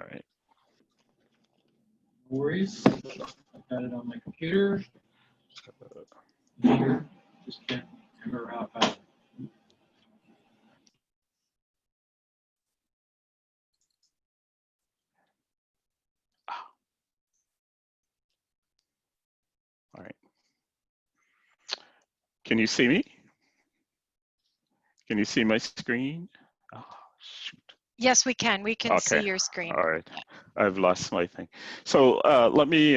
right. No worries. I've got it on my computer. Here, just can't remember how fast. All right. Can you see me? Can you see my screen? Oh, shoot. Yes, we can. We can see Okay. your screen. All right. I've lost my thing. So let me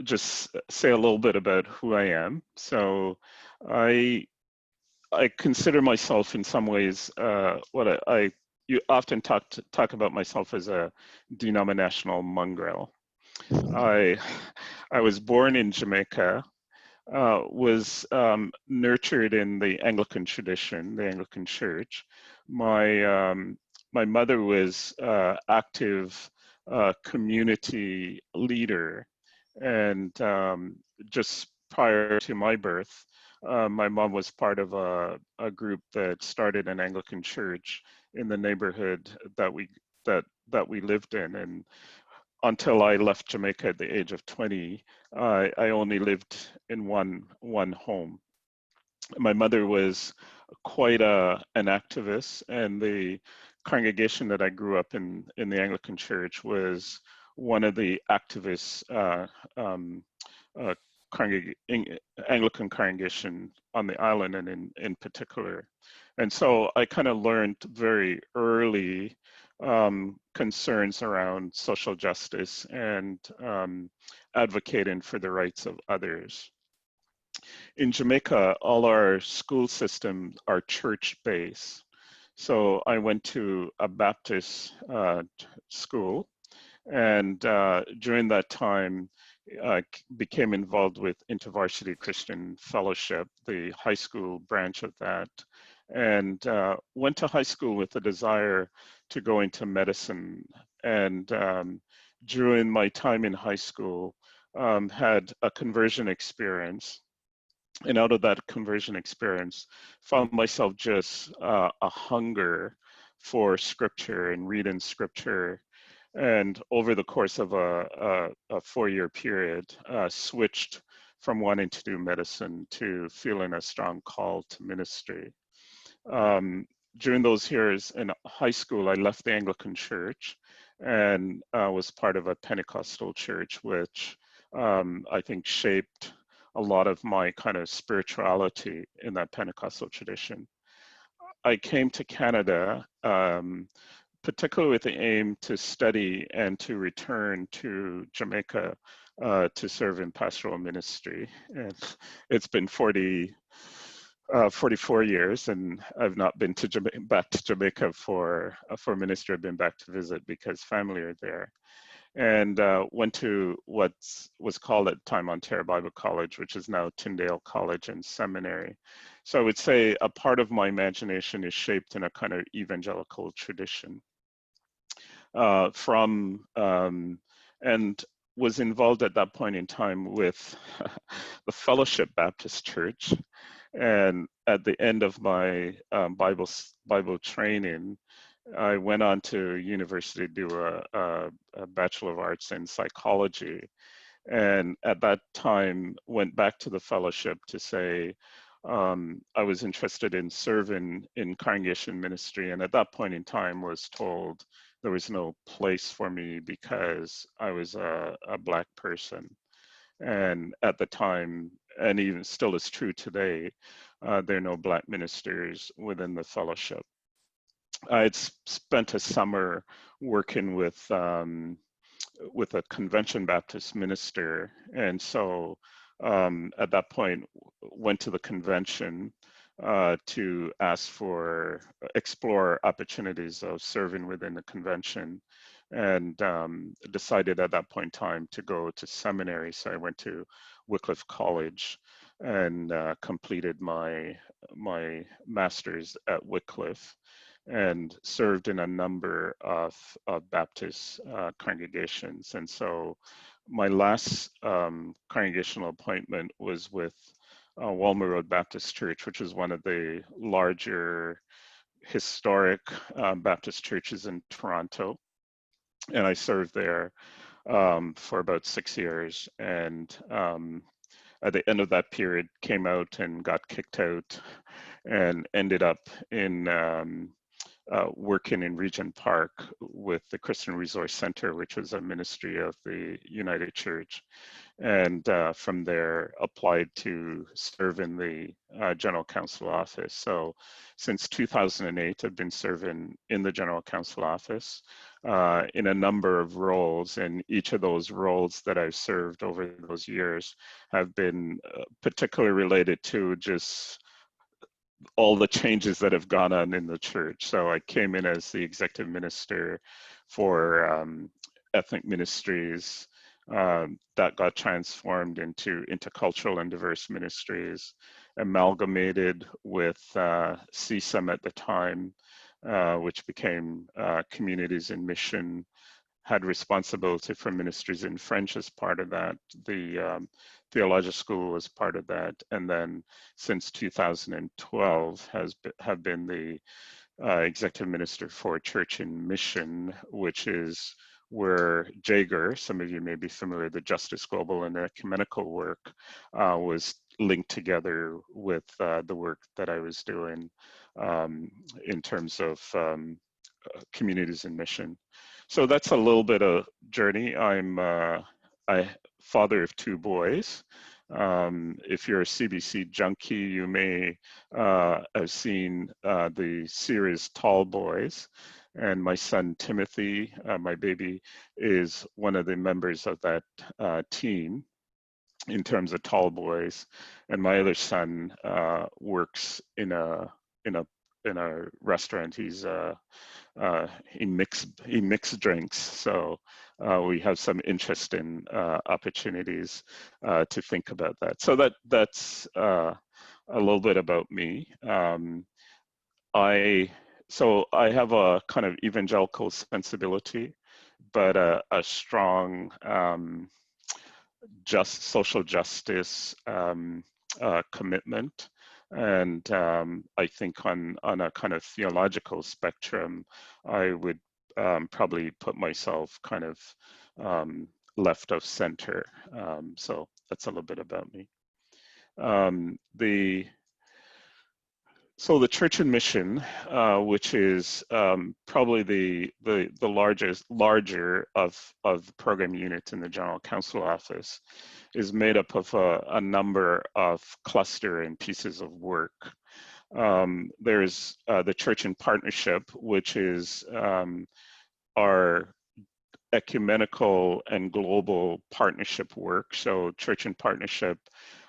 just say a little bit about who I am. So I consider myself in some ways what you often talk about myself as a denominational mongrel. I was born in Jamaica, was nurtured in the Anglican tradition, the Anglican Church. My mother was active community leader, and just prior to my birth, my mom was part of a group that started an Anglican church in the neighborhood that we lived in. And until I left Jamaica at the age of 20, I only lived in one home. My mother was quite an activist, and the congregation that I grew up in the Anglican Church was one of the activists Anglican congregation on the island, and in particular. And so I kind of learned very early concerns around social justice and advocating for the rights of others. In Jamaica, all our school systems are church-based. So I went to a Baptist school, and during that time, I became involved with InterVarsity Christian Fellowship, the high school branch of that, and went to high school with a desire to go into medicine. And during my time in high school, had a conversion experience. And out of that conversion experience, found myself just a hunger for scripture and reading scripture. And over the course of a 4-year period, switched from wanting to do medicine to feeling a strong call to ministry. During those years in high school, I left the Anglican Church and was part of a Pentecostal church, which I think shaped a lot of my kind of spirituality in that Pentecostal tradition. I came to Canada, particularly with the aim to study and to return to Jamaica to serve in pastoral ministry. And it's been 44 years, and I've not been back to Jamaica for ministry. I've been back to visit because family are there. And went to what was called at the time Ontario Bible College, which is now Tyndale College and Seminary. So I would say a part of my imagination is shaped in a kind of evangelical tradition. And was involved at that point in time with the Fellowship Baptist Church. And at the end of my Bible training, I went on to university to do a Bachelor of Arts in Psychology. And at that time, went back to the fellowship to say, I was interested in serving in congregation ministry. And at that point in time was told there was no place for me because I was a Black person. And at the time, and even still is true today, there are no Black ministers within the fellowship. I had spent a summer working with a Convention Baptist minister, and so at that point went to the convention to explore opportunities of serving within the convention, and decided at that point in time to go to seminary. So I went to Wycliffe College and completed my master's at Wycliffe, and served in a number of Baptist congregations. And so my last congregational appointment was with Walmer Road Baptist Church, which is one of the larger historic Baptist churches in Toronto. and I served there for about 6 years. And at the end of that period, came out and got kicked out, and ended up in working in Regent Park with the Christian Resource Center, which was a ministry of the United Church. And from there applied to serve in the General Counsel office. So since 2008, I've been serving in the General Counsel office in a number of roles, and each of those roles that I've served over those years have been particularly related to just all the changes that have gone on in the church. So I came in as the executive minister for ethnic ministries, that got transformed into intercultural and diverse ministries, amalgamated with CSEM at the time, which became Communities in Mission, had responsibility for ministries in French as part of that. The theological school was part of that. And then since 2012 have been the executive minister for Church in Mission, which is where JAGR, some of you may be familiar, the Justice Global and Ecumenical work, was linked together with the work that I was doing in terms of Communities in Mission. So that's a little bit of journey. I'm father of 2 boys. If you're a CBC junkie, you may have seen the series Tall Boys. And my son, Timothy, my baby, is one of the members of that team in terms of Tall Boys. And my other son works in a restaurant. He mixes drinks, so we have some interesting opportunities to think about that. So that's a little bit about me. I have a kind of evangelical sensibility, but a strong social justice commitment. And I think on a kind of theological spectrum, I would probably put myself kind of left of center. So that's a little bit about me. So the Church in Mission, which is probably the larger of the program units in the General Counsel office, is made up of a number of cluster and pieces of work. There's the Church in Partnership, which is our ecumenical and global partnership work. So Church in Partnership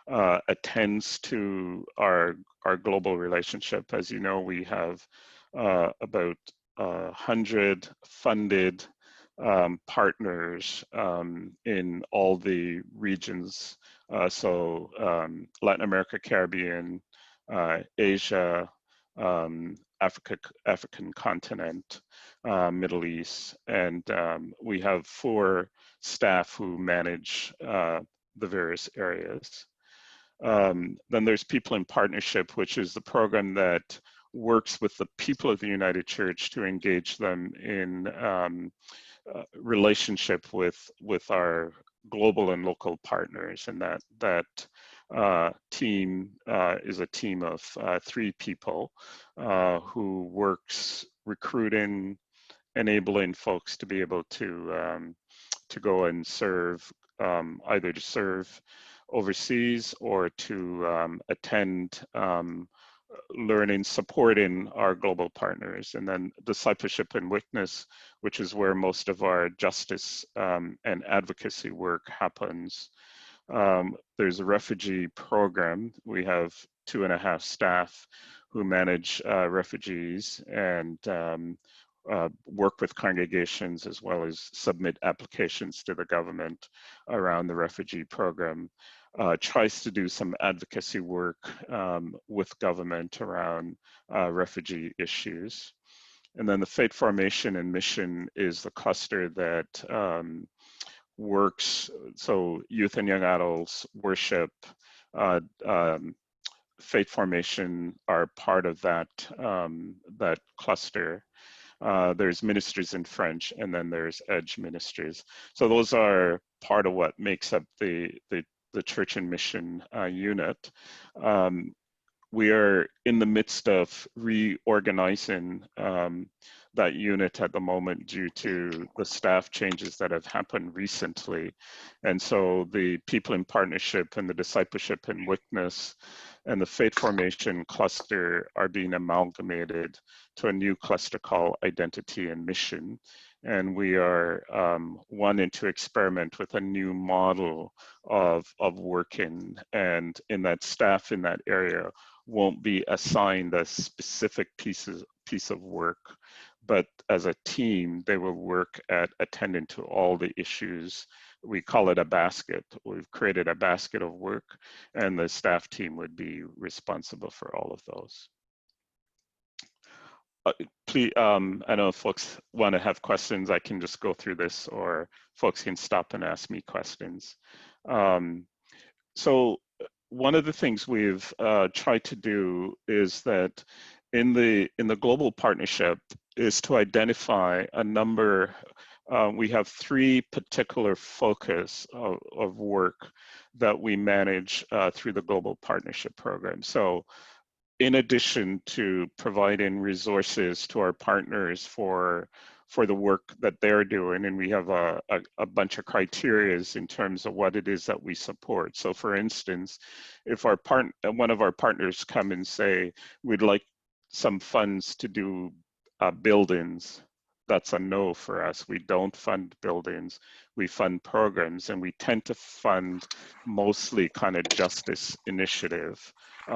attends to our global relationship. As you know, we have about 100 funded partners in all the regions. So Latin America, Caribbean, Asia, African continent, Middle East, and we have 4 staff who manage the various areas. Then there's People in Partnership, which is the program that works with the people of the United Church to engage them in relationship with our global and local partners. And that team is a team of 3 people who works recruiting, enabling folks to be able to go and serve, either to serve overseas or to attend learning, supporting our global partners. And then Discipleship and Witness, which is where most of our justice and advocacy work happens. There's a refugee program. We have 2.5 staff who manage refugees and work with congregations, as well as submit applications to the government around the refugee program. Tries to do some advocacy work with government around refugee issues. And then the Faith Formation and Mission is the cluster that works, so youth and young adults, worship, faith formation are part of that, that cluster. there's ministries in French, and then there's Edge ministries. So those are part of what makes up the church and mission unit. We are in the midst of reorganizing that unit at the moment due to the staff changes that have happened recently. And so the people in partnership and the discipleship and witness and the faith formation cluster are being amalgamated to a new cluster called identity and mission. And we are wanting to experiment with a new model of working, and in that staff in that area won't be assigned a specific piece of work, but as a team, they will work at attending to all the issues. We call it a basket. We've created a basket of work, and the staff team would be responsible for all of those. Please, I know if folks want to have questions, I can just go through this, or folks can stop and ask me questions. So one of the things we've tried to do is that in the global partnership is to identify a number. We have 3 particular focus of work that we manage through the global partnership program. So in addition to providing resources to our partners for the work that they're doing, and we have a bunch of criterias in terms of what it is that we support. So for instance, if one of our partners come and say, we'd like some funds to do buildings, that's a no for us. We don't fund buildings, we fund programs, and we tend to fund mostly kind of justice initiative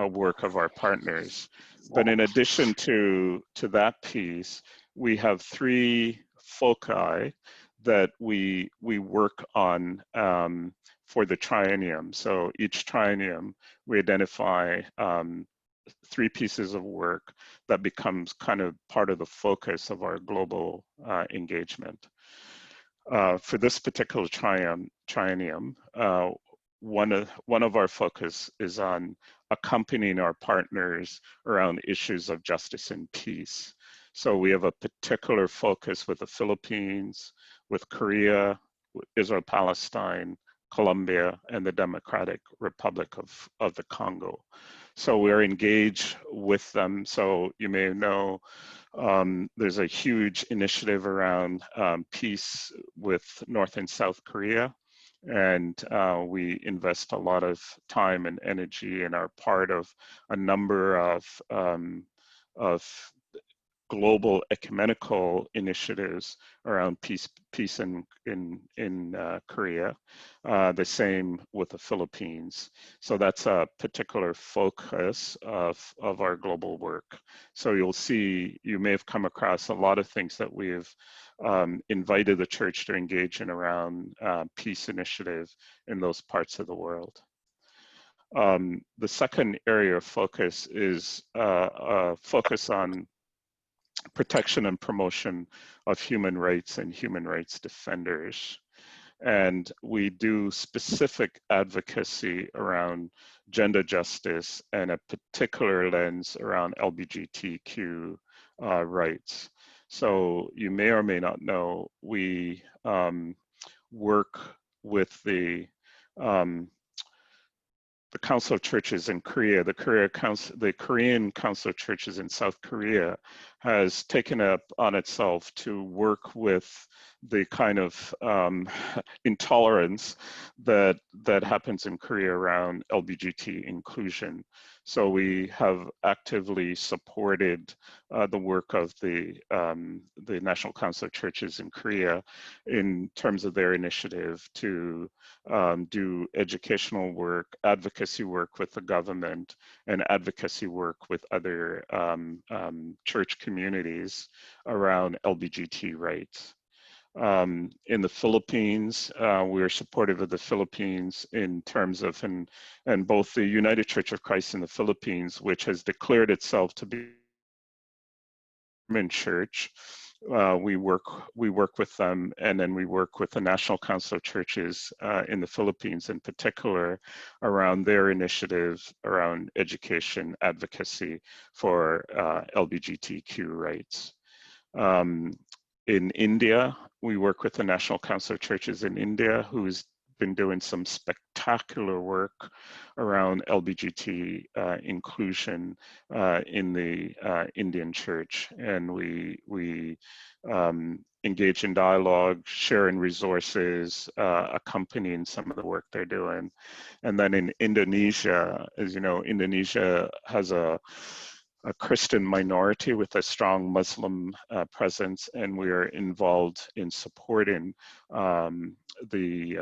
work of our partners. But in addition to that piece, we have 3 foci that we work on for the triennium. So each triennium, we identify 3 pieces of work that becomes kind of part of the focus of our global engagement. For this particular triennium, one of our focus is on accompanying our partners around issues of justice and peace. So we have a particular focus with the Philippines, with Korea, with Israel-Palestine, Colombia, and the Democratic Republic of the Congo. So we're engaged with them. So you may know there's a huge initiative around peace with North and South Korea. And we invest a lot of time and energy and are part of a number of global ecumenical initiatives around peace in Korea, the same with the Philippines. So that's a particular focus of our global work. So you'll see, you may have come across a lot of things that we've invited the church to engage in around peace initiative in those parts of the world. The second area of focus is focus on protection and promotion of human rights and human rights defenders. And we do specific advocacy around gender justice and a particular lens around LGBTQ rights. So you may or may not know, we work with the Council of Churches in Korea. The Korean Council of Churches in South Korea has taken up on itself to work with the kind of intolerance that happens in Korea around LGBT inclusion. So we have actively supported the work of the National Council of Churches in Korea in terms of their initiative to do educational work, advocacy work with the government, and advocacy work with other church communities around LGBT rights. In the Philippines, we are supportive of the Philippines in terms of, and both the United Church of Christ in the Philippines, which has declared itself to be a church. We work with them, and then we work with the National Council of Churches in the Philippines in particular around their initiative around education advocacy for LGBTQ rights. In India, we work with the National Council of Churches in India, who's been doing some spectacular work around LBGT inclusion in the Indian church. And we engage in dialogue, sharing resources, accompanying some of the work they're doing. And then in Indonesia, as you know, Indonesia has a Christian minority with a strong Muslim presence, and we are involved in supporting the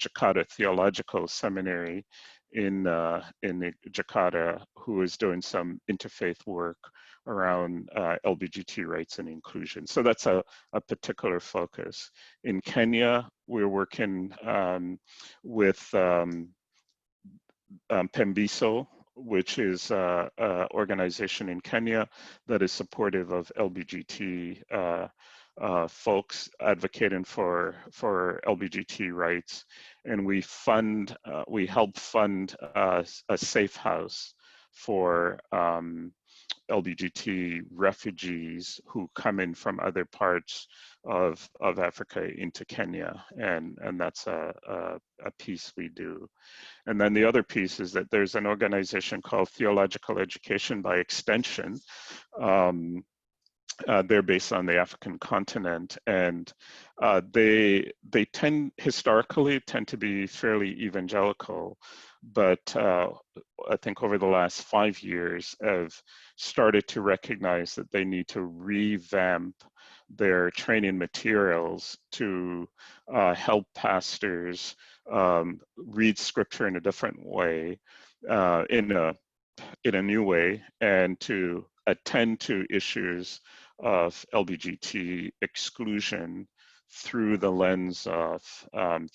Jakarta Theological Seminary in Jakarta, who is doing some interfaith work around LGBTQ rights and inclusion. So that's a particular focus. In Kenya, we're working with Pembiso, which is an organization in Kenya that is supportive of LGBTQ folks advocating for LGBTQ rights, and we help fund a safe house for LGBT refugees who come in from other parts of Africa into Kenya, and that's a piece we do. And then the other piece is that there's an organization called Theological Education by Extension. They're based on the African continent, and they historically tend to be fairly evangelical, but I think over the last 5 years have started to recognize that they need to revamp their training materials to help pastors read scripture in a different way, in a new way, and to attend to issues of LGBT exclusion through the lens of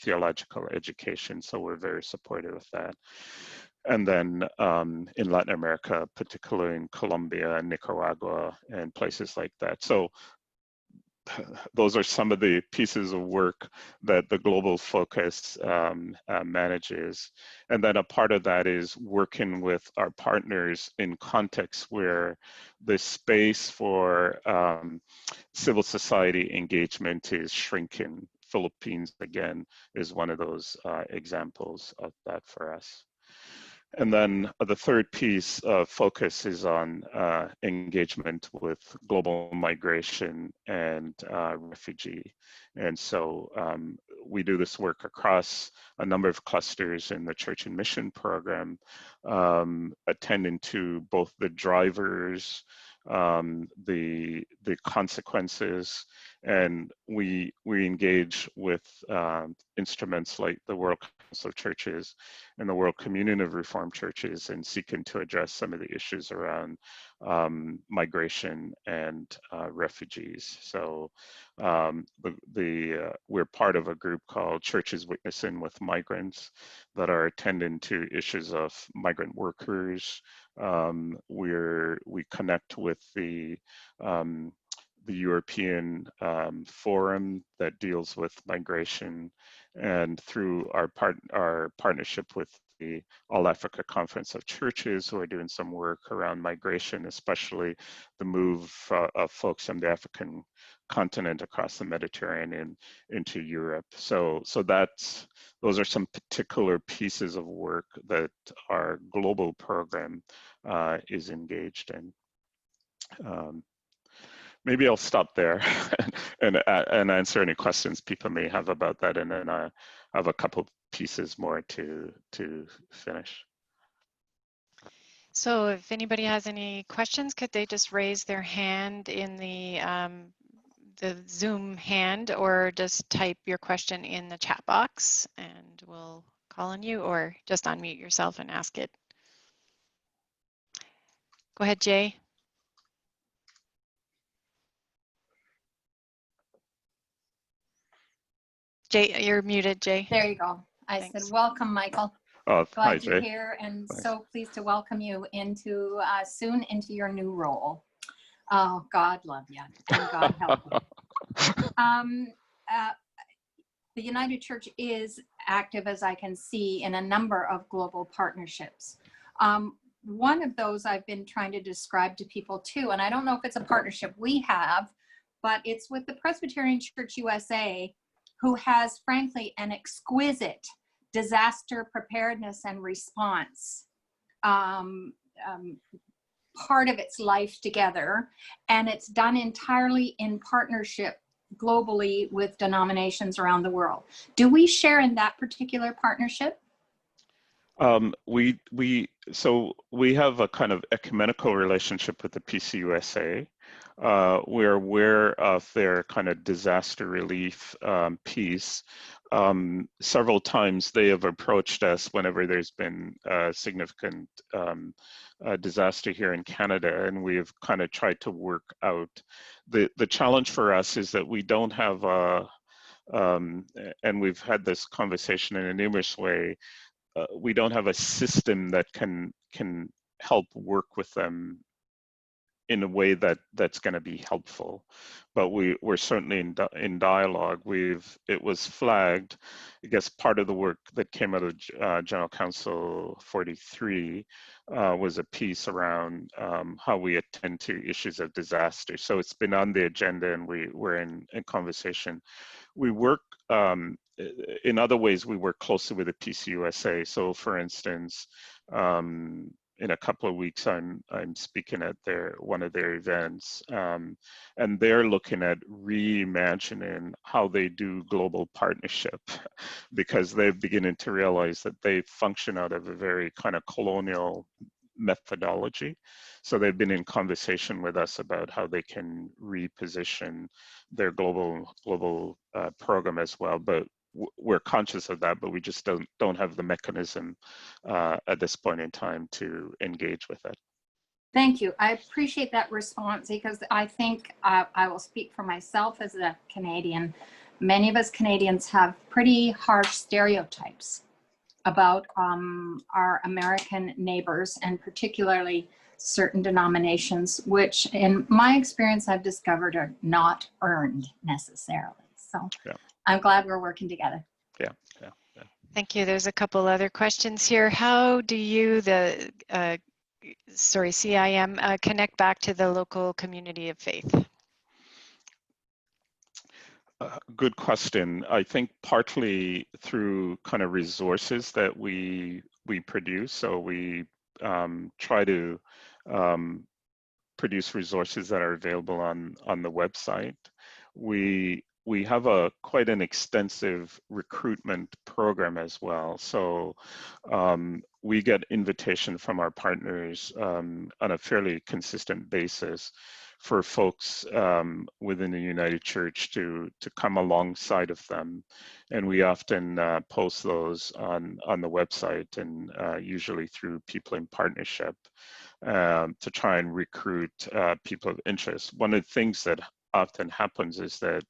theological education. So we're very supportive of that. And then in Latin America, particularly in Colombia and Nicaragua and places like that. So those are some of the pieces of work that the Global Focus manages. And then a part of that is working with our partners in contexts where the space for civil society engagement is shrinking. Philippines, again, is one of those examples of that for us. And then the third piece of focus is on engagement with global migration and refugee. And so we do this work across a number of clusters in the Church and Mission program, attending to both the drivers, the consequences, and we engage with instruments like the World Council of Churches and the World Communion of Reformed Churches, and seeking to address some of the issues around migration and refugees. So we're part of a group called Churches Witnessing with Migrants that are attending to issues of migrant workers. We connect with the European Forum that deals with migration, and through our partnership with the All Africa Conference of Churches, who are doing some work around migration, especially the move of folks from the African continent across the Mediterranean into Europe. So those are some particular pieces of work that our global program is engaged in. Maybe I'll stop there and answer any questions people may have about that, and then I have a couple pieces more to finish. So if anybody has any questions, could they just raise their hand in the Zoom hand, or just type your question in the chat box and we'll call on you, or just unmute yourself and ask it. Go ahead, Jay. Jay, you're muted, Jay. There you go. I said, welcome, Michael. Oh, hi, Glad Jay. you're here, and so pleased to welcome you into soon into your new role. Oh, God love you, and God help you. The United Church is active, as I can see, in a number of global partnerships. One of those I've been trying to describe to people too, and I don't know if it's a partnership we have, but it's with the Presbyterian Church USA, who has, frankly, an exquisite disaster preparedness and response part of its life together, and it's done entirely in partnership globally with denominations around the world. Do we share in that particular partnership? So we have a kind of ecumenical relationship with the PCUSA. We're aware of their kind of disaster relief piece. Several times they have approached us whenever there's been a significant disaster here in Canada, and we've kind of tried to work out. The challenge for us is that we don't have a, and we've had this conversation in a numerous way, we don't have a system that can help work with them in a way that's going to be helpful, but we're certainly in dialogue. It was flagged. I guess part of the work that came out of General Council 43 was a piece around how we attend to issues of disaster. So it's been on the agenda, and we're in conversation. We work in other ways. We work closely with the PCUSA. So, for instance, in a couple of weeks, I'm speaking at one of their events, and they're looking at reimagining how they do global partnership, because they're beginning to realize that they function out of a very kind of colonial methodology. So they've been in conversation with us about how they can reposition their global program as well. But we're conscious of that, but we just don't have the mechanism at this point in time to engage with it. Thank you. I appreciate that response, because I think I will speak for myself as a Canadian. Many of us Canadians have pretty harsh stereotypes about our American neighbors, and particularly certain denominations, which in my experience I've discovered are not earned necessarily. So yeah. I'm glad we're working together. Yeah. Thank you. There's a couple other questions here. How do you, the CIM, connect back to the local community of faith? Good question. I think partly through kind of resources that we produce. So we try to produce resources that are available on the website. We have quite an extensive recruitment program as well. So we get invitation from our partners on a fairly consistent basis for folks within the United Church to come alongside of them. And we often post those on the website, and usually through People in Partnership, to try and recruit people of interest. One of the things that often happens is that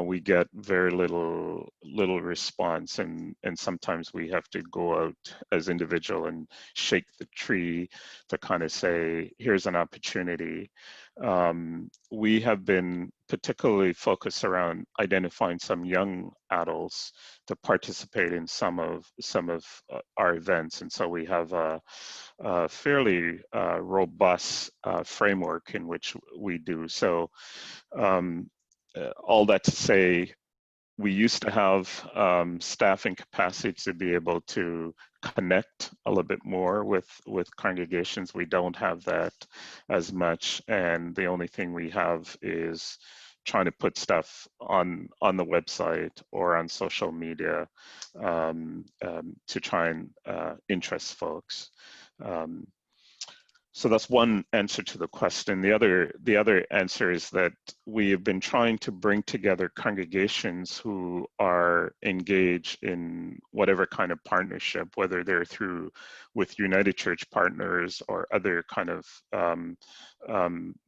we get very little response, and sometimes we have to go out as individual and shake the tree to kind of say, here's an opportunity. We have been particularly focused around identifying some young adults to participate in some of our events, and so we have a fairly robust framework in which we do so. All that to say, we used to have staffing capacity to be able to connect a little bit more with congregations. We don't have that as much, and the only thing we have is trying to put stuff on the website or on social media to try and interest folks. So that's one answer to the question. The other answer is that we have been trying to bring together congregations who are engaged in whatever kind of partnership, whether they're with United Church partners or other kind of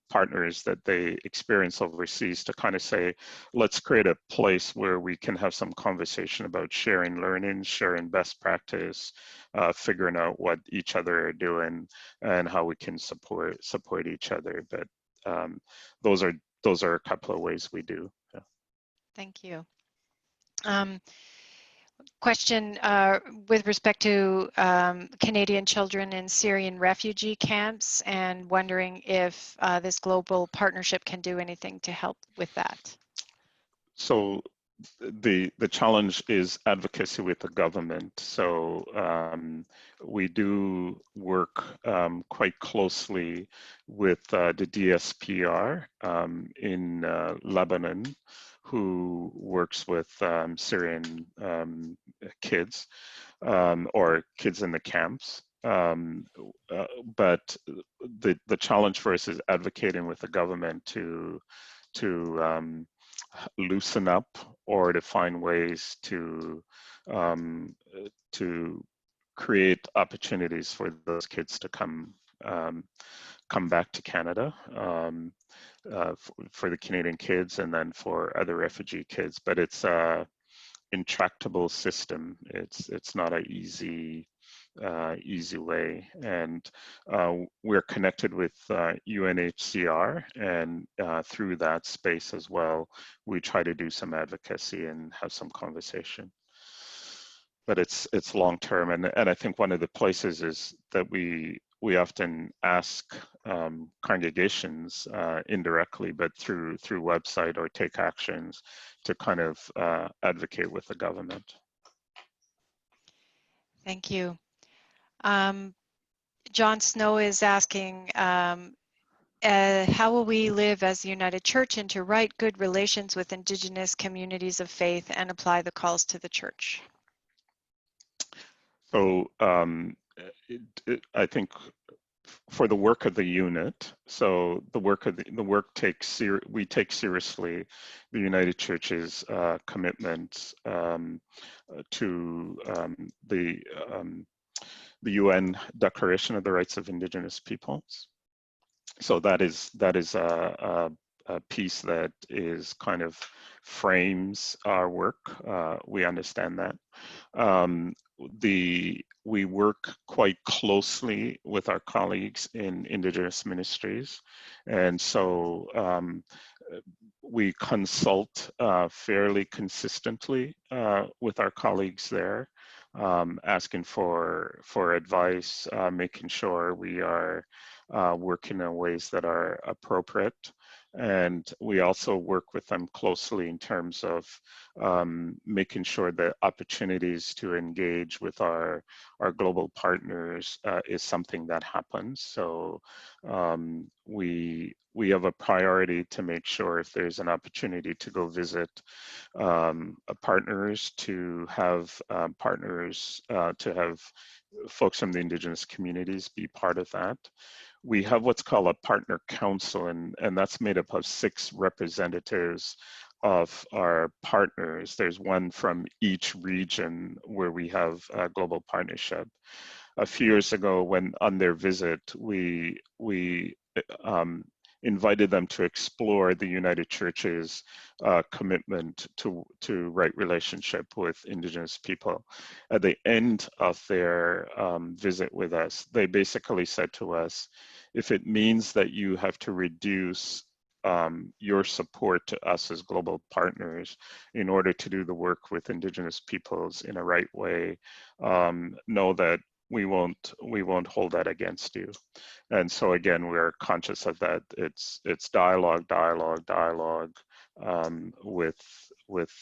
partners that they experience overseas, to kind of say, let's create a place where we can have some conversation about sharing learning, sharing best practice, figuring out what each other are doing and how we can support each other. But those are a couple of ways we do. Yeah. Thank you. Question with respect to Canadian children in Syrian refugee camps, and wondering if this global partnership can do anything to help with that. So the challenge is advocacy with the government. So we do work quite closely with the DSPR in Lebanon, who works with Syrian kids or kids in the camps. But the challenge for us is advocating with the government to loosen up or to find ways to create opportunities for those kids to come back to Canada for the Canadian kids and then for other refugee kids. But it's a intractable system. It's not an easy way, and we're connected with UNHCR, and through that space as well, we try to do some advocacy and have some conversation. But it's long term, and I think one of the places is that we often ask congregations indirectly, but through website, or take actions to kind of advocate with the government. Thank you. John Snow is asking, how will we live as the United Church and to write good relations with Indigenous communities of faith and apply the calls to the church? So I think for the work of the unit, so we take seriously the United Church's commitment to the UN Declaration of the Rights of Indigenous Peoples. So that is a piece that is kind of frames our work. We understand that. We work quite closely with our colleagues in Indigenous ministries, and so we consult fairly consistently with our colleagues there, asking for advice, making sure we are working in ways that are appropriate. And we also work with them closely in terms of making sure that opportunities to engage with our global partners is something that happens. So we have a priority to make sure if there's an opportunity to go visit partners, to have partners, to have folks from the Indigenous communities be part of that. We have what's called a partner council, and that's made up of 6 representatives of our partners. There's one from each region where we have a global partnership. A few years ago, when on their visit, we invited them to explore the United Church's commitment to right relationship with Indigenous people. At the end of their visit with us, they basically said to us, if it means that you have to reduce your support to us as global partners in order to do the work with Indigenous peoples in a right way, know that we won't hold that against you. And so again, we're conscious of that. It's dialogue with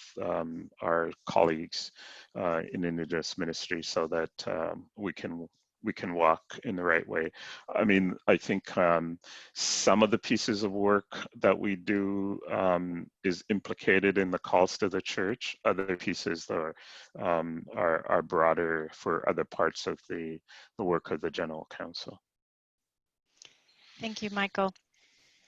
our colleagues in Indigenous ministry, so that we can walk in the right way. I mean, I think some of the pieces of work that we do is implicated in the calls to the church. Other pieces are broader for other parts of the work of the General Council. Thank you, Michael.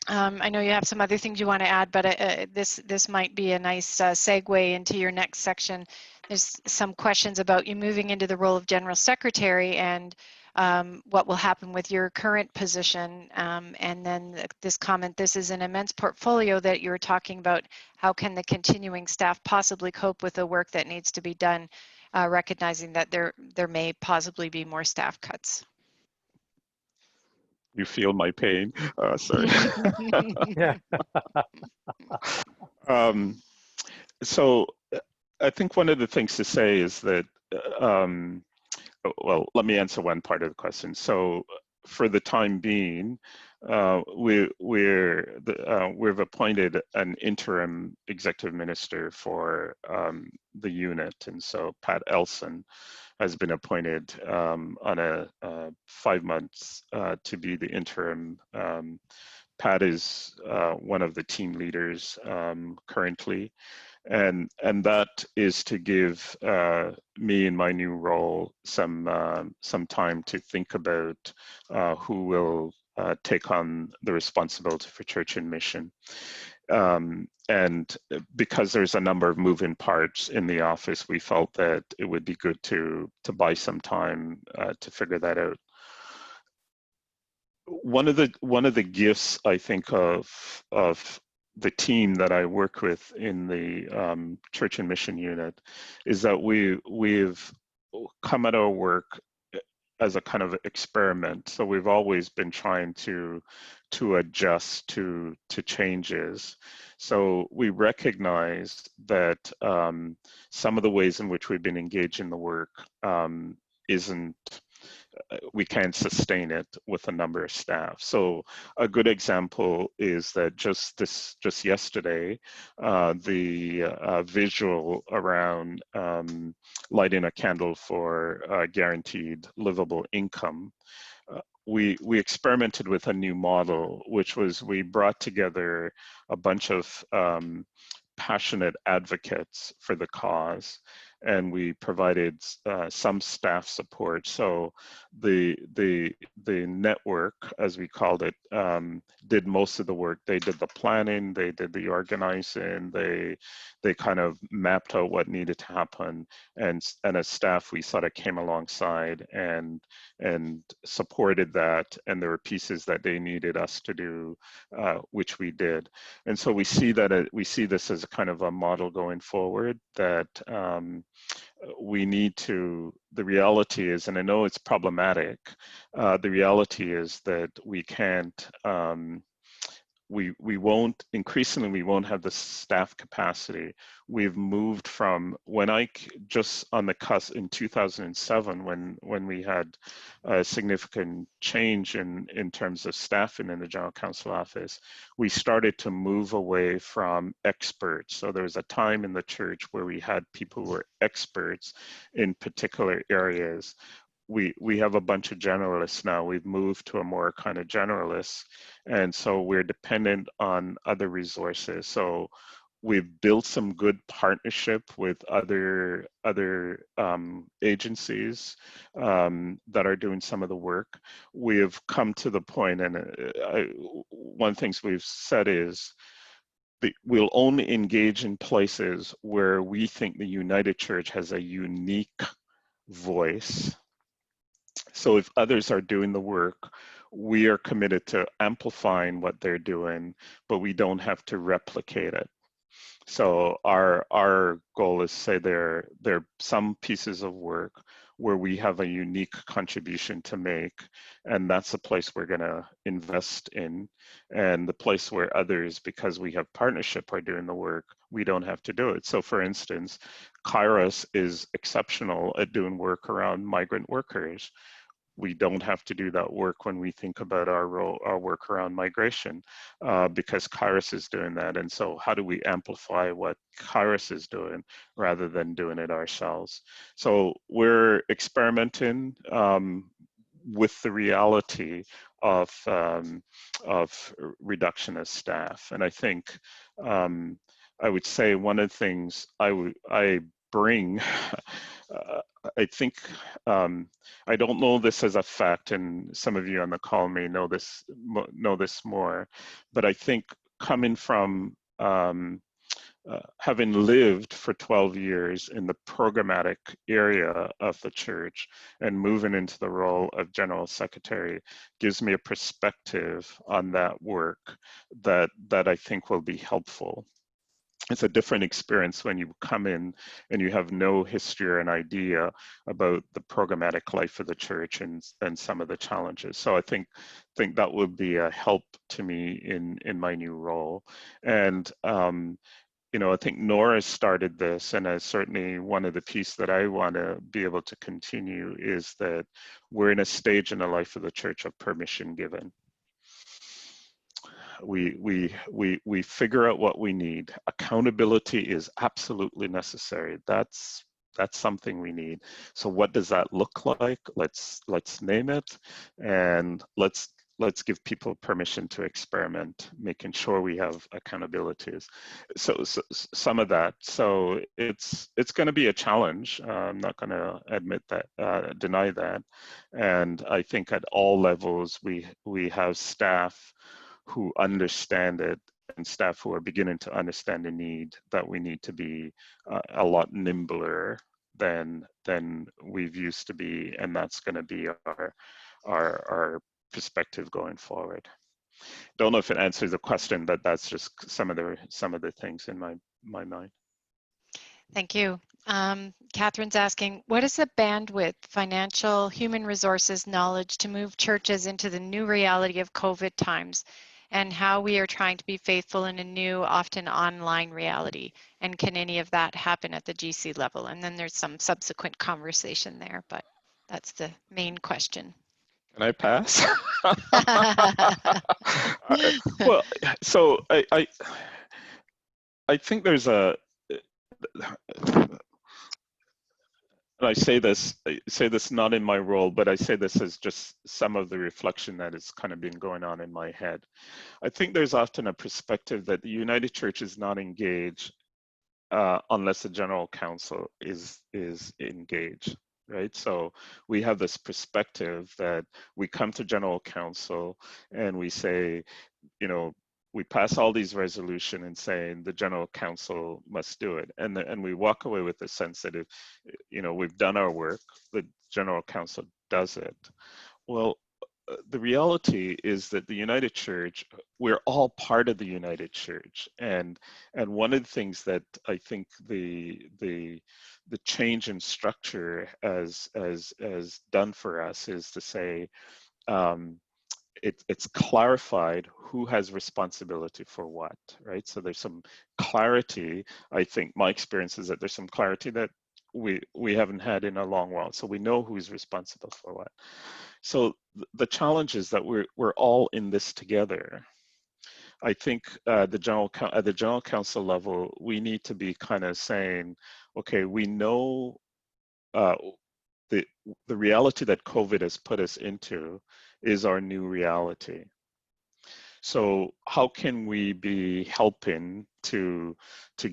I know you have some other things you want to add, but this might be a nice segue into your next section. There's some questions about you moving into the role of General Secretary and what will happen with your current position. And then this comment, this is an immense portfolio that you were talking about. How can the continuing staff possibly cope with the work that needs to be done, recognizing that there may possibly be more staff cuts? You feel my pain. Sorry. Yeah. So I think one of the things to say is that, well, let me answer one part of the question. So for the time being, we've appointed an interim executive minister for the unit. And so Pat Elson has been appointed on a 5 months to be the interim. Pat is one of the team leaders currently, and that is to give me in my new role some time to think about who will take on the responsibility for church and mission. And because there's a number of moving parts in the office, we felt that it would be good to buy some time to figure that out. One of the gifts I think of the team that I work with in the church and mission unit is that we've come at our work as a kind of experiment. So we've always been trying to adjust to changes. So we recognize that some of the ways in which we've been engaged in the work we can't sustain it with a number of staff. So a good example is that just yesterday, the visual around lighting a candle for guaranteed livable income, we experimented with a new model, which was we brought together a bunch of passionate advocates for the cause, and we provided some staff support. So the network, as we called it, did most of the work. They did the planning, they did the organizing, they kind of mapped out what needed to happen, and as staff we sort of came alongside and supported that, and there were pieces that they needed us to do, which we did. And so we see this as a kind of a model going forward that we need to, the reality is, and I know it's problematic, the reality is that we can't, we won't have the staff capacity. We've moved from when just on the cusp in 2007 when we had a significant change in terms of staffing in the General Counsel office, we started to move away from experts. So there was a time in the church where we had people who were experts in particular areas. We have a bunch of generalists now. We've moved to a more kind of generalist, and so we're dependent on other resources. So we've built some good partnership with other agencies that are doing some of the work. We have come to the point, and one of the things we've said is we'll only engage in places where we think the United Church has a unique voice. So if others are doing the work, we are committed to amplifying what they're doing, but we don't have to replicate it. So our goal is, say there are some pieces of work where we have a unique contribution to make, and that's the place we're going to invest in. And the place where others, because we have partnership, are doing the work, we don't have to do it. So for instance, Kairos is exceptional at doing work around migrant workers. We don't have to do that work when we think about our work around migration, because Kairos is doing that. And so how do we amplify what Kairos is doing rather than doing it ourselves? So we're experimenting with the reality of reduction of staff. And I think I would say one of the things I bring, I think, I don't know this as a fact, and some of you on the call may know this more, but I think coming from having lived for 12 years in the programmatic area of the church and moving into the role of General Secretary gives me a perspective on that work that I think will be helpful. It's a different experience when you come in and you have no history or an idea about the programmatic life of the church and some of the challenges. So I think that would be a help to me in my new role. And you know, I think Nora started this, and certainly one of the pieces that I want to be able to continue is that we're in a stage in the life of the church of permission given. We figure out what we need. Accountability is absolutely necessary. That's something we need. So what does that look like? Let's name it, and let's give people permission to experiment, making sure we have accountabilities. So some of that. So it's going to be a challenge. I'm not going to admit that, deny that. And I think at all levels we have staff who understand it, and staff who are beginning to understand the need that we need to be a lot nimbler than we've used to be, and that's going to be our perspective going forward. Don't know if it answers the question, but that's just some of the things in my mind. Thank you. Catherine's asking, what is the bandwidth, financial, human resources, knowledge to move churches into the new reality of COVID times, and how we are trying to be faithful in a new, often online reality? And can any of that happen at the GC level? And then there's some subsequent conversation there, but that's the main question. Can I pass? Well, so I think there's a, and I say this not in my role, but I say this as just some of the reflection that has kind of been going on in my head. I think there's often a perspective that the United Church is not engaged unless the General Council is engaged, right? So we have this perspective that we come to General Council and we say, you know, we pass all these resolutions and saying the General Council must do it, and we walk away with the sense that if, you know, we've done our work, the General Council does it. Well, the reality is that the United Church, we're all part of the United Church, and one of the things that I think the change in structure as done for us is to say, it's clarified who has responsibility for what, right? So there's some clarity. I think my experience is that there's some clarity that we haven't had in a long while. So we know who's responsible for what. So the challenge is that we're all in this together. I think at the General Council level, we need to be kind of saying, okay, we know the reality that COVID has put us into is our new reality. So how can we be helping to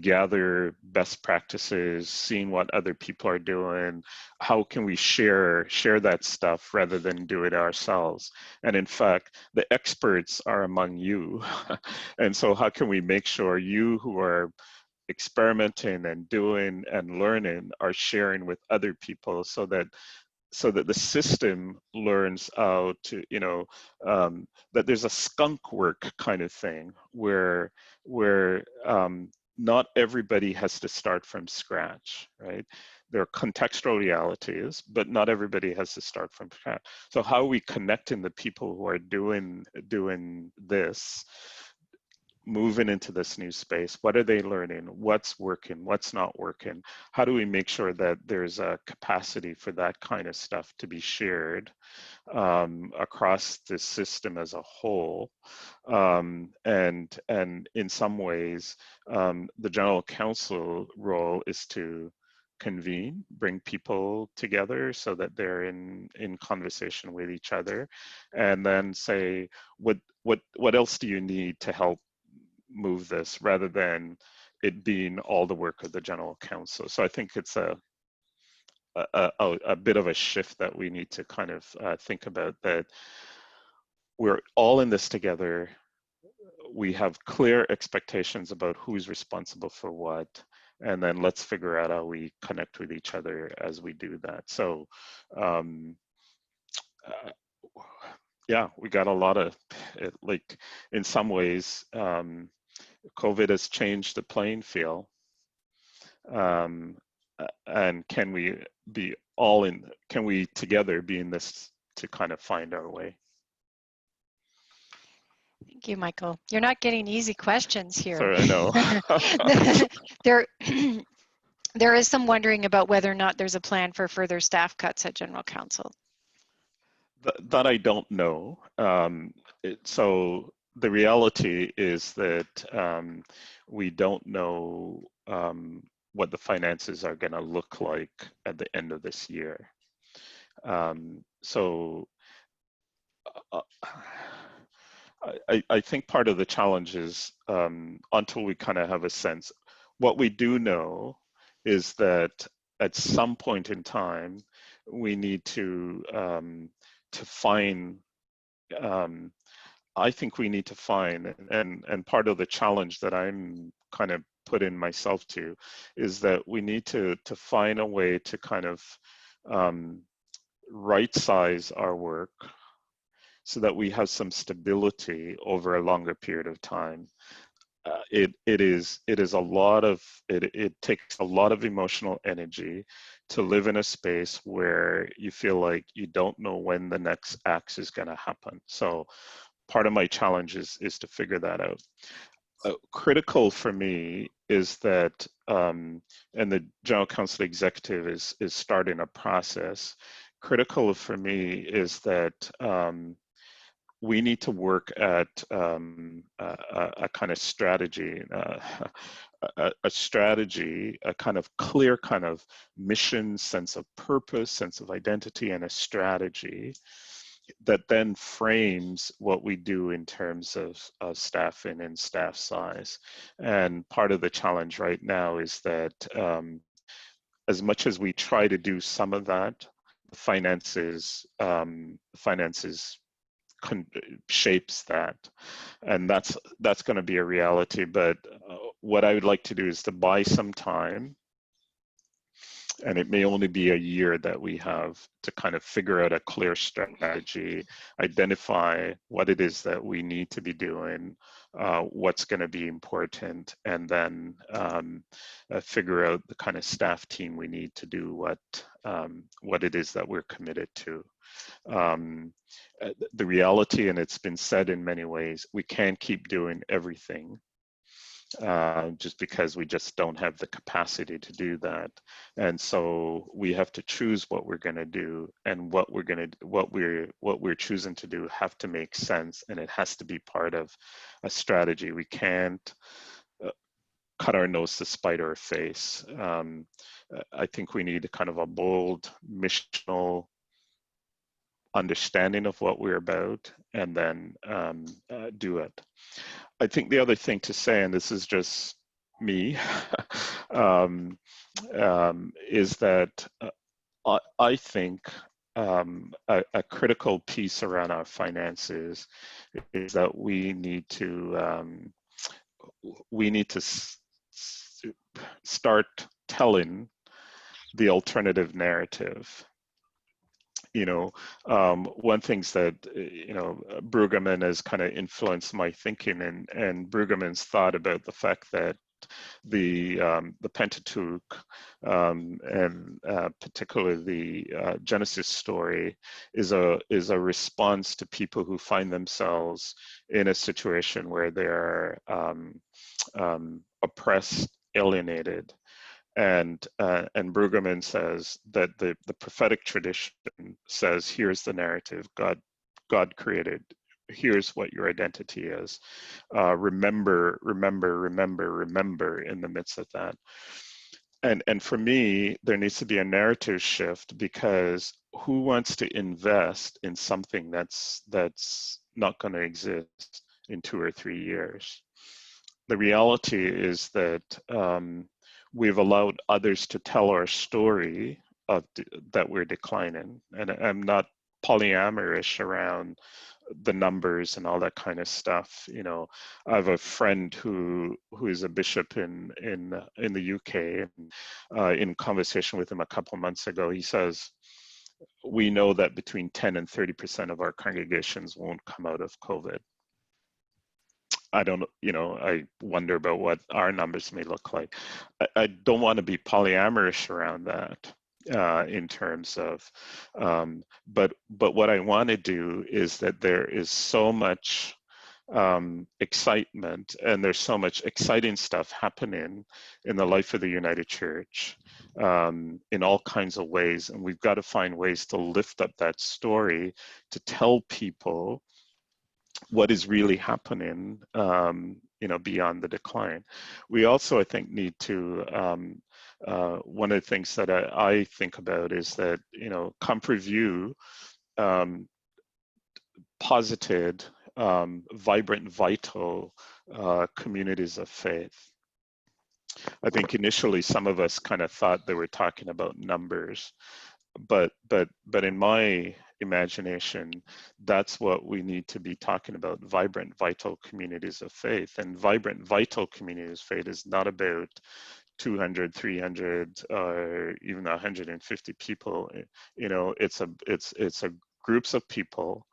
gather best practices, seeing what other people are doing? How can we share that stuff rather than do it ourselves? And in fact, the experts are among you. And so how can we make sure you who are experimenting and doing and learning are sharing with other people, so that the system learns how to, you know, that there's a skunk work kind of thing where not everybody has to start from scratch, right? There are contextual realities, but not everybody has to start from scratch. So how are we connecting the people who are doing this, moving into this new space? What are they learning? What's working? What's not working? How do we make sure that there's a capacity for that kind of stuff to be shared across the system as a whole? And in some ways, the General Council role is to convene, bring people together so that they're in conversation with each other, and then say, what else do you need to help move this, rather than it being all the work of the General Council. So I think it's a bit of a shift that we need to kind of think about, that we're all in this together. We have clear expectations about who's responsible for what, and then let's figure out how we connect with each other as we do that. So yeah, we got a lot of, like, in some ways, COVID has changed the playing field. And can we be all in, can we together be in this to kind of find our way? Thank you, Michael. You're not getting easy questions here. Sorry, I know. there, there is some wondering about whether or not there's a plan for further staff cuts at General Council. That I don't know. So the reality is that we don't know what the finances are going to look like at the end of this year. So I think part of the challenge is until we kind of have a sense. What we do know is that at some point in time, we need to find. I think we need to find, and part of the challenge that I'm kind of putting myself to, is that we need to find a way to kind of right size our work so that we have some stability over a longer period of time. It takes a lot of emotional energy to live in a space where you feel like you don't know when the next act is going to happen. So part of my challenge is to figure that out. Critical for me is that, and the General Council Executive is starting a process. Critical for me is that we need to work at a kind of strategy, a strategy, a kind of clear kind of mission, sense of purpose, sense of identity, and a strategy that then frames what we do in terms of staffing and staff size. And part of the challenge right now is that as much as we try to do some of that, finances shapes that, and that's going to be a reality. But what I would like to do is to buy some time, and it may only be a year that we have to kind of figure out a clear strategy, identify what it is that we need to be doing, what's going to be important, and then figure out the kind of staff team we need to do what it is that we're committed to. The reality, and it's been said in many ways, we can't keep doing everything just because we just don't have the capacity to do that. And so we have to choose what we're going to do, and what we're choosing to do have to make sense, and it has to be part of a strategy. We can't cut our nose to spite our face. I think we need kind of a bold missional understanding of what we're about, and then do it. I think the other thing to say, and this is just me, is that I think a critical piece around our finances is that we need to start telling the alternative narrative. One things that, Brueggemann has kind of influenced my thinking, and Brueggemann's thought about the fact that the Pentateuch, and particularly the Genesis story, is a response to people who find themselves in a situation where they're oppressed, alienated. And Brueggemann says that the prophetic tradition says, here's the narrative God created. Here's what your identity is. Remember in the midst of that. And for me, there needs to be a narrative shift, because who wants to invest in something that's not going to exist in 2 or 3 years? The reality is that we've allowed others to tell our story that we're declining. And I'm not polyamorous around the numbers and all that kind of stuff. I have a friend who is a bishop in the UK. And, in conversation with him a couple of months ago, he says, we know that between 10 and 30% of our congregations won't come out of COVID. I wonder about what our numbers may look like. I don't want to be polyamorous around that in terms of, but what I want to do is that there is so much excitement, and there's so much exciting stuff happening in the life of the United Church in all kinds of ways, and we've got to find ways to lift up that story to tell people what is really happening, beyond the decline. We also, I think, need to, one of the things that I think about is that, Comp Review posited vibrant, vital communities of faith. I think initially some of us kind of thought they were talking about numbers, but in my imagination, that's what we need to be talking about: vibrant, vital communities of faith. And vibrant, vital communities of faith is not about 200, 300, or even 150 people. It's a groups of people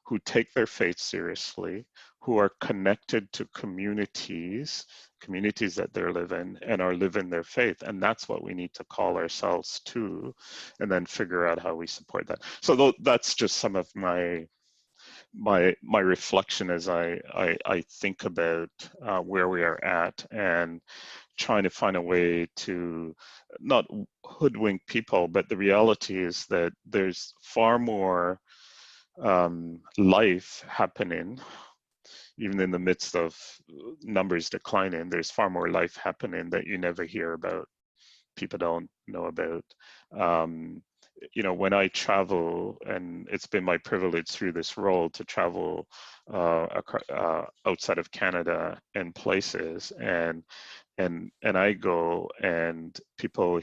who take their faith seriously, who are connected to communities that they're living and are living their faith. And that's what we need to call ourselves to, and then figure out how we support that. So that's just some of my reflection as I think about where we are at, and trying to find a way to not hoodwink people, but the reality is that there's far more life happening, even in the midst of numbers declining. There's far more life happening that you never hear about, people don't know about. When I travel, and it's been my privilege through this role to travel outside of Canada and places, and I go, and people,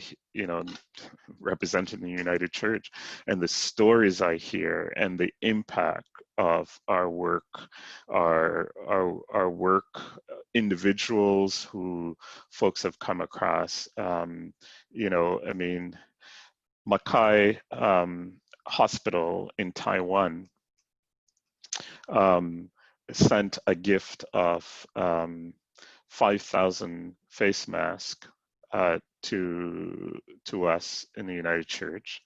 representing the United Church, and the stories I hear, and the impact of our work, our work, individuals who folks have come across. Mackay Hospital in Taiwan sent a gift of 5,000 face masks to us in the United Church,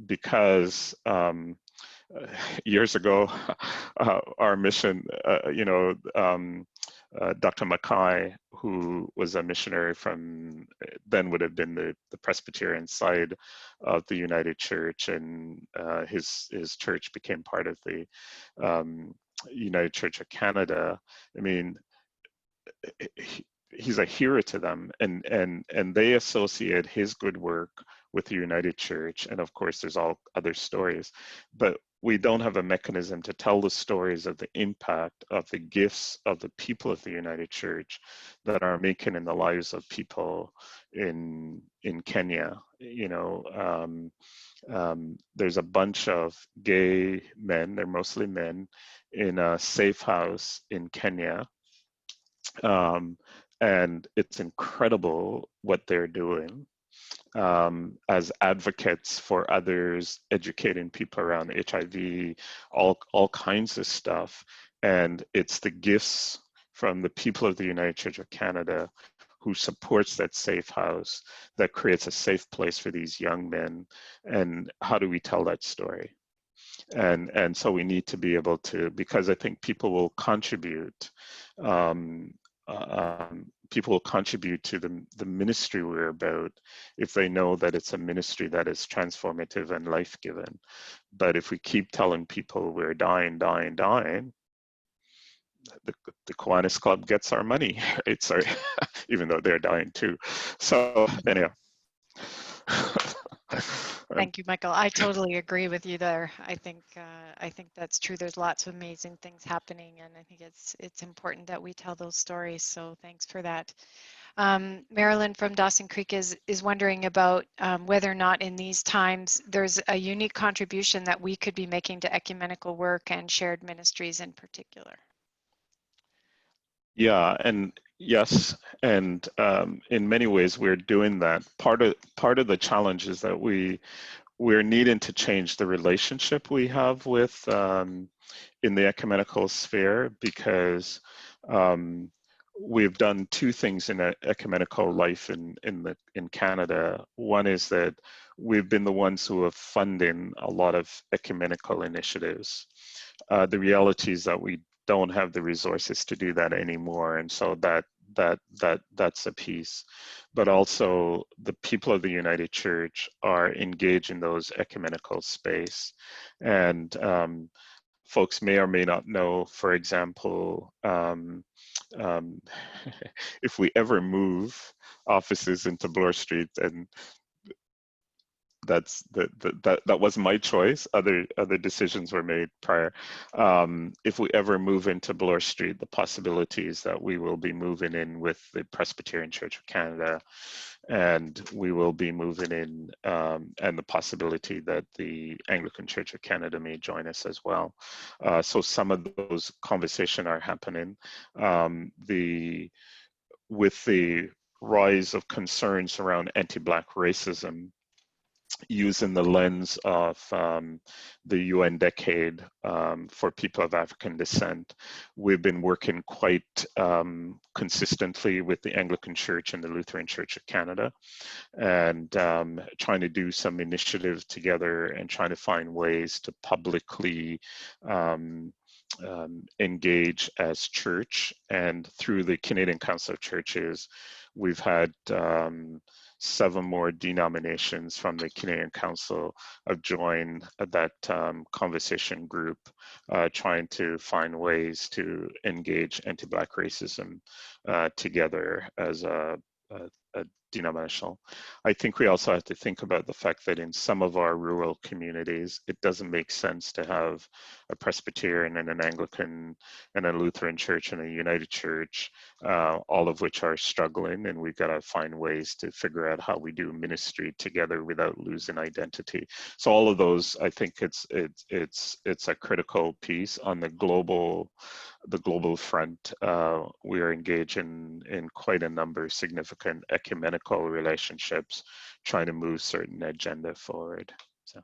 because years ago, our mission, Dr. Mackay, who was a missionary from then would have been the Presbyterian side of the United Church, and his church became part of the United Church of Canada. I mean, he's a hero to them, and they associate his good work with the United Church. And of course, there's all other stories, but we don't have a mechanism to tell the stories of the impact of the gifts of the people of the United Church that are making in the lives of people in Kenya. There's a bunch of gay men, they're mostly men, in a safe house in Kenya. And it's incredible what they're doing as advocates for others, educating people around HIV, all kinds of stuff. And it's the gifts from the people of the United Church of Canada who supports that safe house, that creates a safe place for these young men. And how do we tell that story? And so we need to be able to, because I think people will contribute. People will contribute to the ministry we're about if they know that it's a ministry that is transformative and life-giving. But if we keep telling people we're dying, the Kiwanis Club gets our money, right? Sorry, even though they're dying too. So anyhow. Thank you, Michael. I totally agree with you there. I think that's true. There's lots of amazing things happening, and I think it's important that we tell those stories. So thanks for that. Marilyn from Dawson Creek is wondering about whether or not in these times there's a unique contribution that we could be making to ecumenical work and shared ministries in particular. Yeah, and yes, and in many ways we're doing that. Part of the challenge is that we're needing to change the relationship we have with in the ecumenical sphere, because we've done two things in ecumenical life in Canada. One is that we've been the ones who are funding a lot of ecumenical initiatives. The reality is that we don't have the resources to do that anymore, and so that's a piece. But also the people of the United Church are engaged in those ecumenical space, and folks may or may not know, for example, if we ever move offices into Bloor Street, and that wasn't my choice. Other decisions were made prior. If we ever move into Bloor Street, the possibilities that we will be moving in with the Presbyterian Church of Canada, and we will be moving in, and the possibility that the Anglican Church of Canada may join us as well. So some of those conversations are happening. With the rise of concerns around anti-Black racism, using the lens of the UN decade for people of African descent, we've been working quite consistently with the Anglican Church and the Lutheran Church of Canada, and trying to do some initiatives together and trying to find ways to publicly engage as church. And through the Canadian Council of Churches, we've had 7 more denominations from the Canadian Council have joined that conversation group, trying to find ways to engage anti-Black racism together as a denominational. I think we also have to think about the fact that in some of our rural communities, it doesn't make sense to have a Presbyterian and an Anglican and a Lutheran church and a United Church, all of which are struggling, and we've got to find ways to figure out how we do ministry together without losing identity. So all of those, I think it's a critical piece on the global front. We are engaged in quite a number of significant ecumenical relationships, trying to move certain agenda forward. So.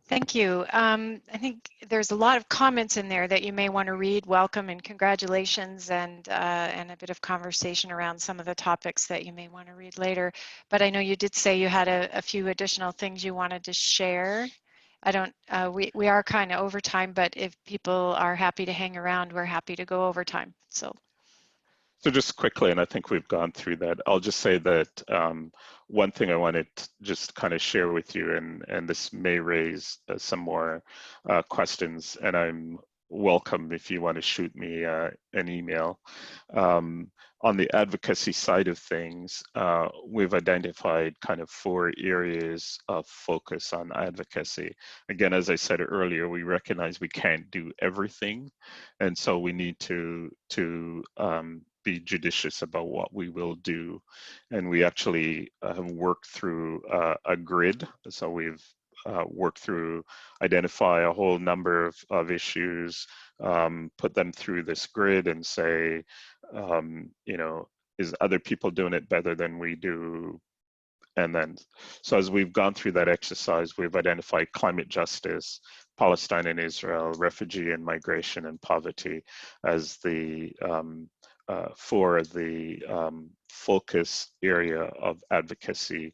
Thank you. I think there's a lot of comments in there that you may want to read. Welcome and congratulations, and a bit of conversation around some of the topics that you may want to read later. But I know you did say you had a few additional things you wanted to share. I don't, we are kind of over time, but if people are happy to hang around, we're happy to go over time. So just quickly, and I think we've gone through that, I'll just say that one thing I wanted to just kind of share with you, and this may raise some more questions, and I'm welcome if you want to shoot me an email. On the advocacy side of things, we've identified kind of 4 areas of focus on advocacy. Again, as I said earlier, we recognize we can't do everything, and so we need to be judicious about what we will do. And we actually have worked through a grid. So we've worked through, identify a whole number of issues, put them through this grid and say, you know, is other people doing it better than we do? And then, so as we've gone through that exercise, we've identified climate justice, Palestine and Israel, refugee and migration, and poverty as the for the focus area of advocacy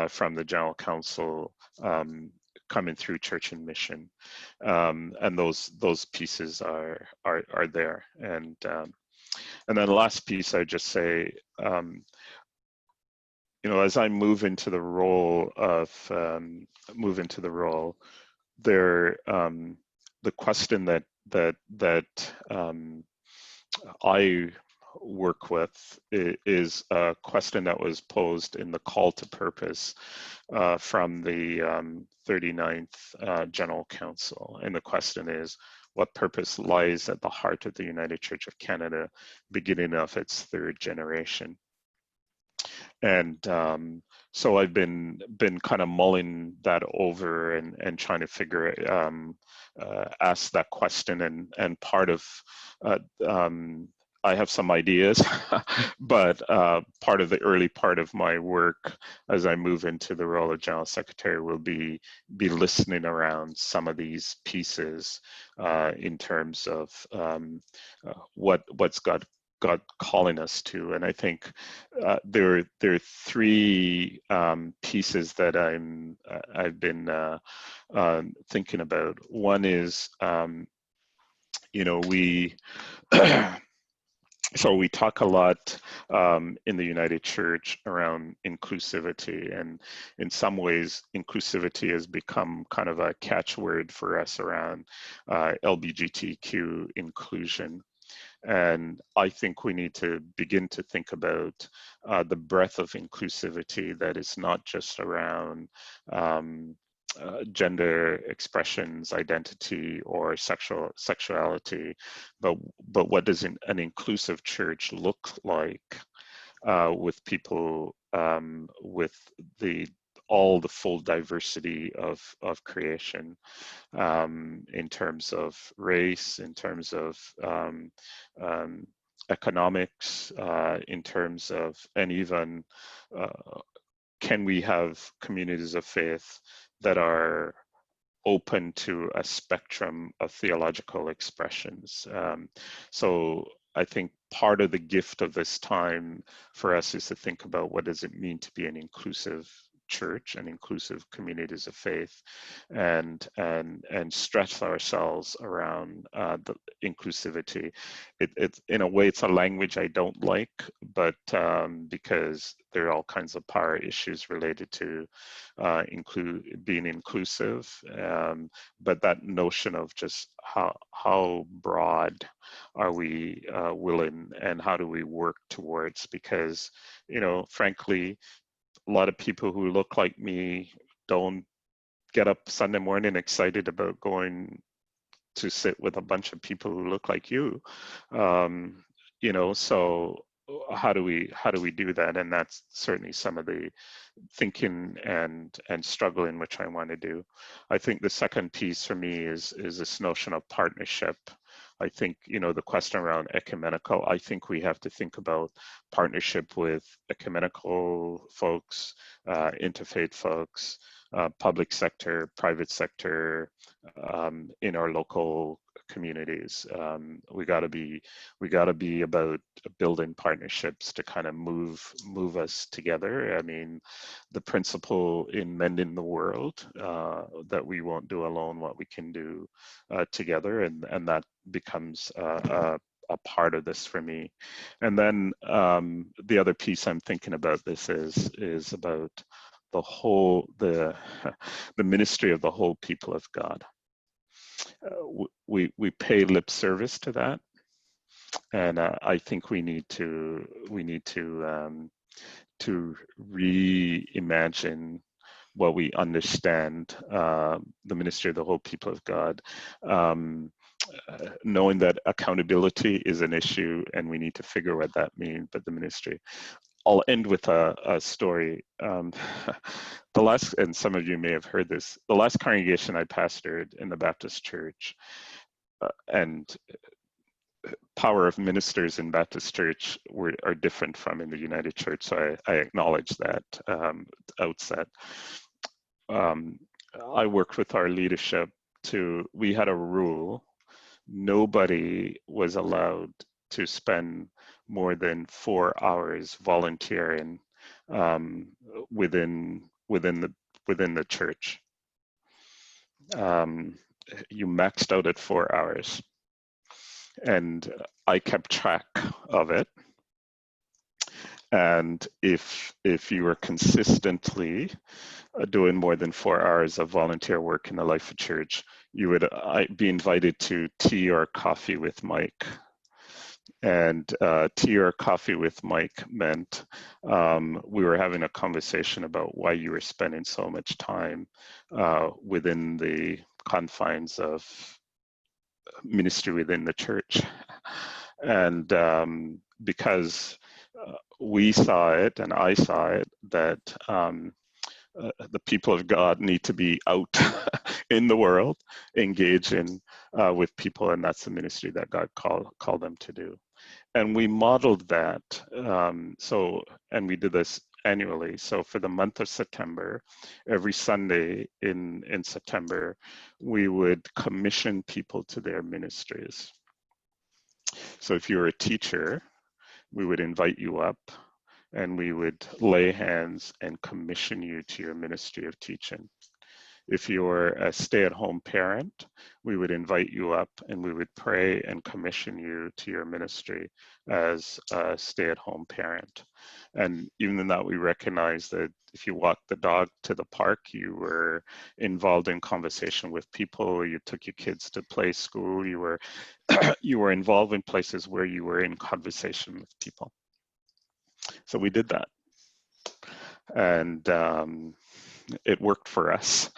from the General Council coming through Church and Mission, and those pieces are there. And then the last piece, I just say, you know, as I move into the role of there, the question that I work with is a question that was posed in the call to purpose from the 39th General Council. And the question is, what purpose lies at the heart of the United Church of Canada, beginning of its 3rd generation? And so I've been kind of mulling that over and trying to figure, ask that question, and part of, I have some ideas, but part of the early part of my work as I move into the role of General Secretary will be listening around some of these pieces in terms of what's God calling us to. And I think there are 3 pieces that I've been thinking about. One is you know, we so we talk a lot in the United Church around inclusivity, and in some ways, inclusivity has become kind of a catchword for us around LGBTQ inclusion. And I think we need to begin to think about the breadth of inclusivity that is not just around gender expressions, identity, or sexuality, but what does an inclusive church look like with people with all the full diversity of creation, in terms of race, in terms of economics, in terms of, and even can we have communities of faith that are open to a spectrum of theological expressions. So I think part of the gift of this time for us is to think about what does it mean to be an inclusive church and inclusive communities of faith, and stretch ourselves around the inclusivity. It's in a way, it's a language I don't like, but because there are all kinds of power issues related to being inclusive, but that notion of just how broad are we willing, and how do we work towards, because, you know, frankly, a lot of people who look like me don't get up Sunday morning excited about going to sit with a bunch of people who look like you. You know, so how do we do that? And that's certainly some of the thinking and struggling which I want to do. I think the second piece for me is this notion of partnership. I think, you know, the question around ecumenical, I think we have to think about partnership with ecumenical folks, interfaith folks, public sector, private sector, in our local communities. We got to be about building partnerships to kind of move us together. I mean, the principle in Mending the World, that we won't do alone what we can do together, and that becomes a part of this for me. And then the other piece I'm thinking about this is about the ministry of the whole people of God. We pay lip service to that, and I think we need to reimagine what we understand the ministry of the whole people of God, knowing that accountability is an issue and we need to figure what that means, but the ministry. I'll end with a story. The last, and some of you may have heard this, the last congregation I pastored in the Baptist church, and power of ministers in Baptist church are different from in the United Church, so I acknowledge that outset. I worked with our leadership we had a rule, nobody was allowed to spend more than 4 hours volunteering within the church. You maxed out at 4 hours, and I kept track of it. And if you were consistently doing more than 4 hours of volunteer work in the life of church, you would be invited to tea or coffee with Mike. And tea or coffee with Mike meant we were having a conversation about why you were spending so much time within the confines of ministry within the church. And because we saw it, and I saw it, that the people of God need to be out in the world, engaging with people, and that's the ministry that God called them to do. And we modeled that. And we did this annually. So for the month of September, every Sunday in September, we would commission people to their ministries. So if you're a teacher, we would invite you up and we would lay hands and commission you to your ministry of teaching. If you're a stay-at-home parent, we would invite you up and we would pray and commission you to your ministry as a stay-at-home parent. And even in that, we recognize that if you walked the dog to the park, you were involved in conversation with people, you took your kids to play school, you were you were involved in places where you were in conversation with people. So we did that. And it worked for us.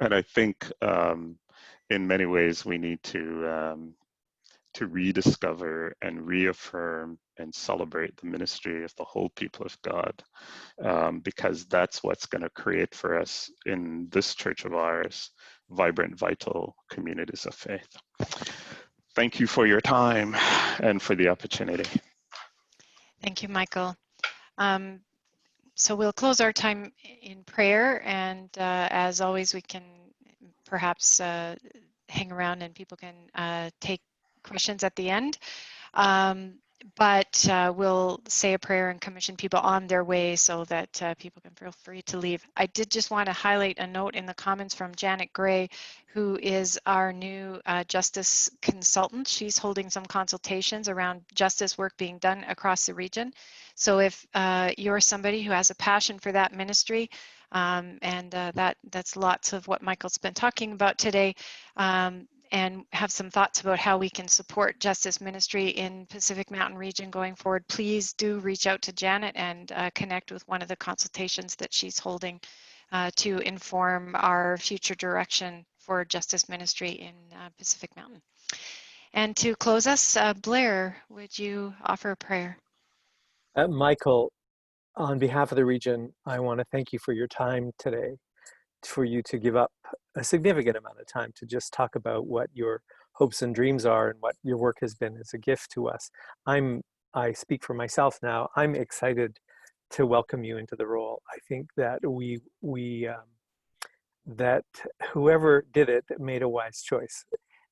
And I think in many ways we need to rediscover and reaffirm and celebrate the ministry of the whole people of God, because that's what's going to create for us in this church of ours, vibrant, vital communities of faith. Thank you for your time and for the opportunity. Thank you, Michael. So we'll close our time in prayer, and as always, we can perhaps hang around and people can take questions at the end. But we'll say a prayer and commission people on their way so that people can feel free to leave. I did just want to highlight a note in the comments from Janet Gray, who is our new justice consultant. She's holding some consultations around justice work being done across the region. So if you're somebody who has a passion for that ministry, and that's lots of what Michael's been talking about today, and have some thoughts about how we can support justice ministry in Pacific Mountain region going forward, please do reach out to Janet and connect with one of the consultations that she's holding to inform our future direction for justice ministry in Pacific Mountain. And to close us, Blair, would you offer a prayer? Michael, on behalf of the region, I want to thank you for your time today, for you to give up a significant amount of time to just talk about what your hopes and dreams are and what your work has been as a gift to us. I speak for myself now. I'm excited to welcome you into the role. I think that that whoever did it made a wise choice,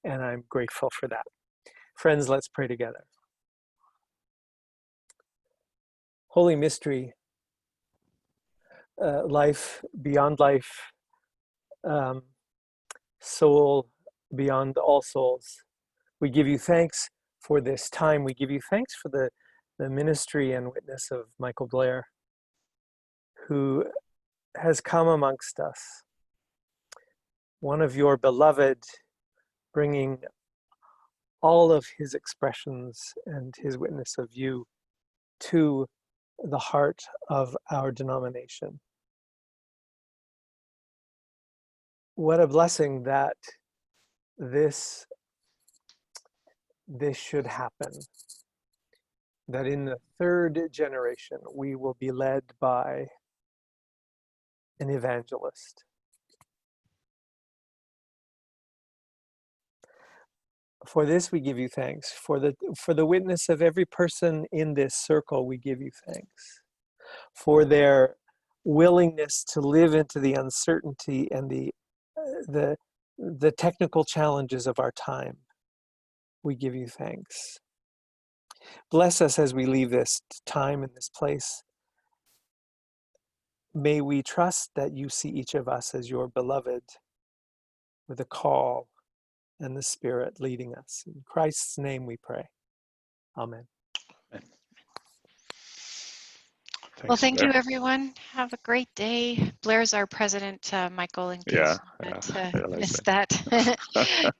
and I'm grateful for that. Friends, let's pray together. Holy Mystery, life beyond life, soul beyond all souls. We give you thanks for this time. We give you thanks for the ministry and witness of Michael Blair, who has come amongst us, one of your beloved, bringing all of his expressions and his witness of you to the heart of our denomination. What a blessing that this should happen, that in the third generation we will be led by an evangelist. For this we give you thanks. For the witness of every person in this circle, we give you thanks. For their willingness to live into the uncertainty and the technical challenges of our time, we give you thanks. Bless us as we leave this time and this place. May we trust that you see each of us as your beloved, with a call and the Spirit leading us. In Christ's name we pray. Amen. Well, thank you, everyone. Have a great day. Blair's our president, Michael, in case you missed that.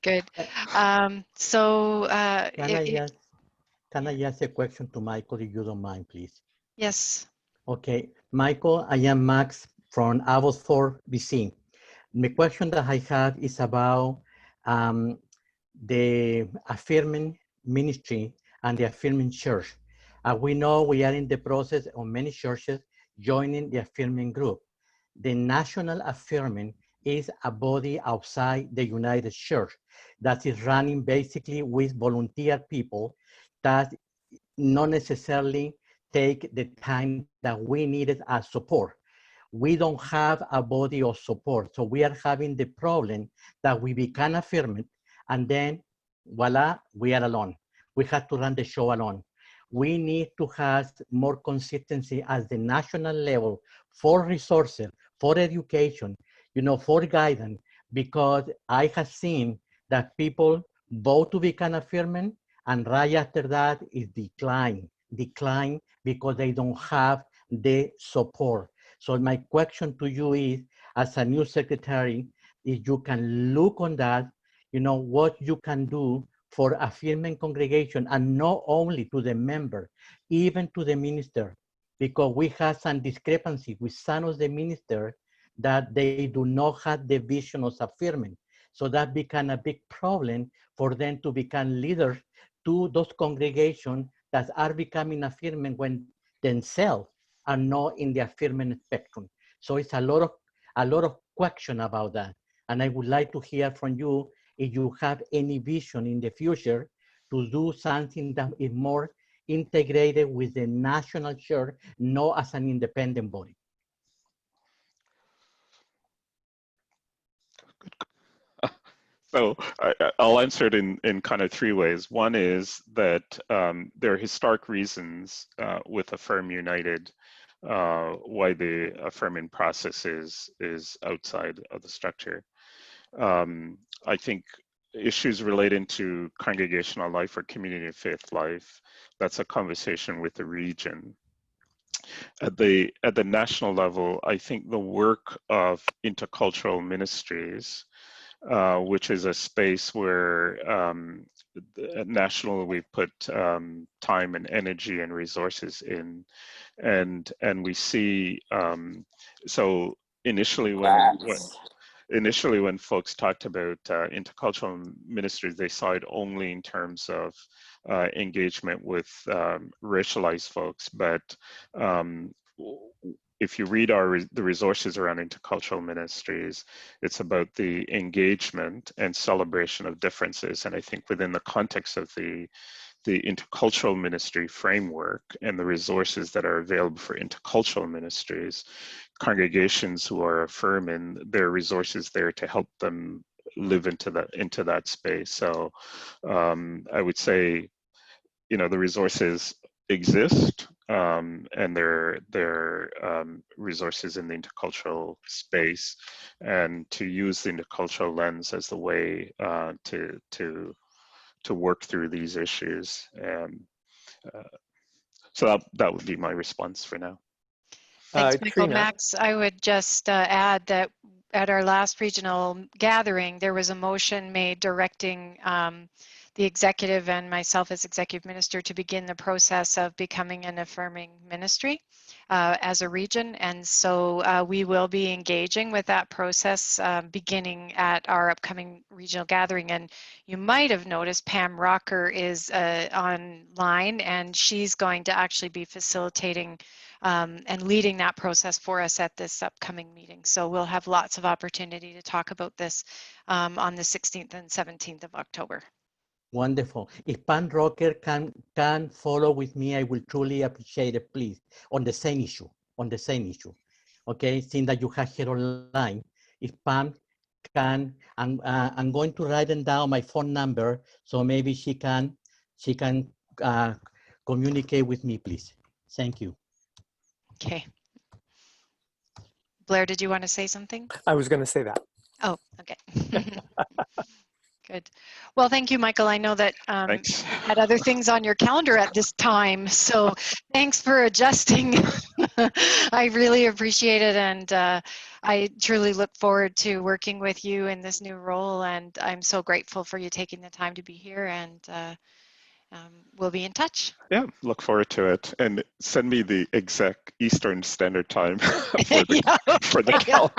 Good. Can I ask a question to Michael, if you don't mind, please? Yes. Okay, Michael, I am Max from Abbotsford, BC. The question that I have is about the affirming ministry and the affirming church. We know we are in the process of many churches joining the affirming group. The national affirming is a body outside the United Church that is running basically with volunteer people that not necessarily take the time that we needed as support. We don't have a body of support, so we are having the problem that we become affirming, and then voila, we are alone. We have to run the show alone. We need to have more consistency at the national level for resources, for education, for guidance, because I have seen that people vote to become a firm, and right after that is decline because they don't have the support. So my question to you is, as a new secretary, if you can look on that, what you can do for a firm congregation, and not only to the member, even to the minister, because we have some discrepancy with some of the ministers that they do not have the vision of affirming. So that become a big problem for them to become leaders to those congregations that are becoming affirming when themselves are not in the affirming spectrum. So it's a lot of question about that. And I would like to hear from you if you have any vision in the future to do something that is more integrated with the national church, not as an independent body. So I'll answer it in kind of three ways. One is that there are historic reasons with Affirm United why the affirming process is outside of the structure. I think issues relating to congregational life or community of faith life, that's a conversation with the region. At the national level, I think the work of intercultural ministries, which is a space where nationally we put time and energy and resources in, and we see. So initially, when folks talked about intercultural ministries, they saw it only in terms of engagement with racialized folks, but if you read the resources around intercultural ministries, it's about the engagement and celebration of differences. And I think within the context of the intercultural ministry framework and the resources that are available for intercultural ministries, congregations who are affirming, there are resources there to help them live into that space. So I would say, the resources exist, and there are resources in the intercultural space, and to use the intercultural lens as the way to work through these issues. So that would be my response for now. Thanks, Michael. Trina. Max, I would just add that at our last regional gathering, there was a motion made directing the executive and myself as executive minister to begin the process of becoming an affirming ministry as a region. And so we will be engaging with that process beginning at our upcoming regional gathering. And you might have noticed Pam Rocker is online, and she's going to actually be facilitating and leading that process for us at this upcoming meeting. So we'll have lots of opportunity to talk about this on the 16th and 17th of October. Wonderful. If Pam Rocker can follow with me, I will truly appreciate it, please, on the same issue, Okay, seeing that you have her online, if Pam can, I'm going to write down my phone number, so maybe she can communicate with me, please. Thank you. Okay. Blair, did you want to say something? I was going to say that. Oh, okay. Good. Well, thank you, Michael. I know that Thanks. you had other things on your calendar at this time, so thanks for adjusting. I really appreciate it, and I truly look forward to working with you in this new role, and I'm so grateful for you taking the time to be here, and we'll be in touch. Yeah, look forward to it. And send me the exact Eastern Standard Time for the, Yeah, for the okay. calendar.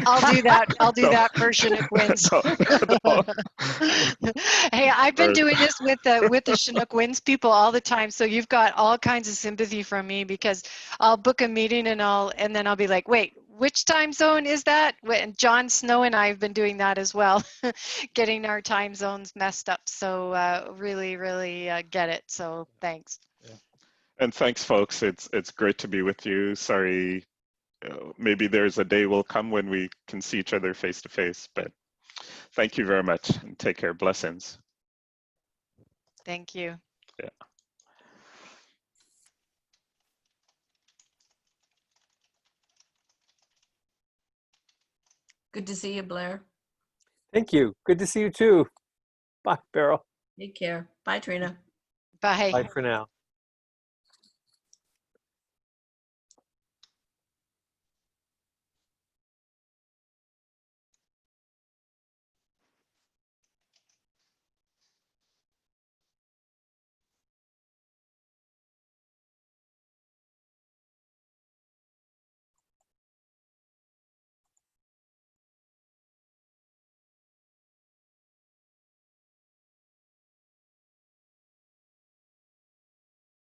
I'll do that. I'll do that for Chinook Winds. No. Hey, I've been doing this with the Chinook Winds people all the time, so you've got all kinds of sympathy from me, because I'll book a meeting and then I'll be like, wait, which time zone is that? And John Snow and I have been doing that as well, getting our time zones messed up. So really, really get it. So thanks. Yeah. And thanks, folks. It's great to be with you. Sorry, maybe there's a day will come when we can see each other face to face, but thank you very much, and take care. Blessings. Thank you. Yeah. Good to see you, Blair. Thank you. Good to see you too. Bye, Beryl. Take care. Bye, Trina. Bye. Bye for now.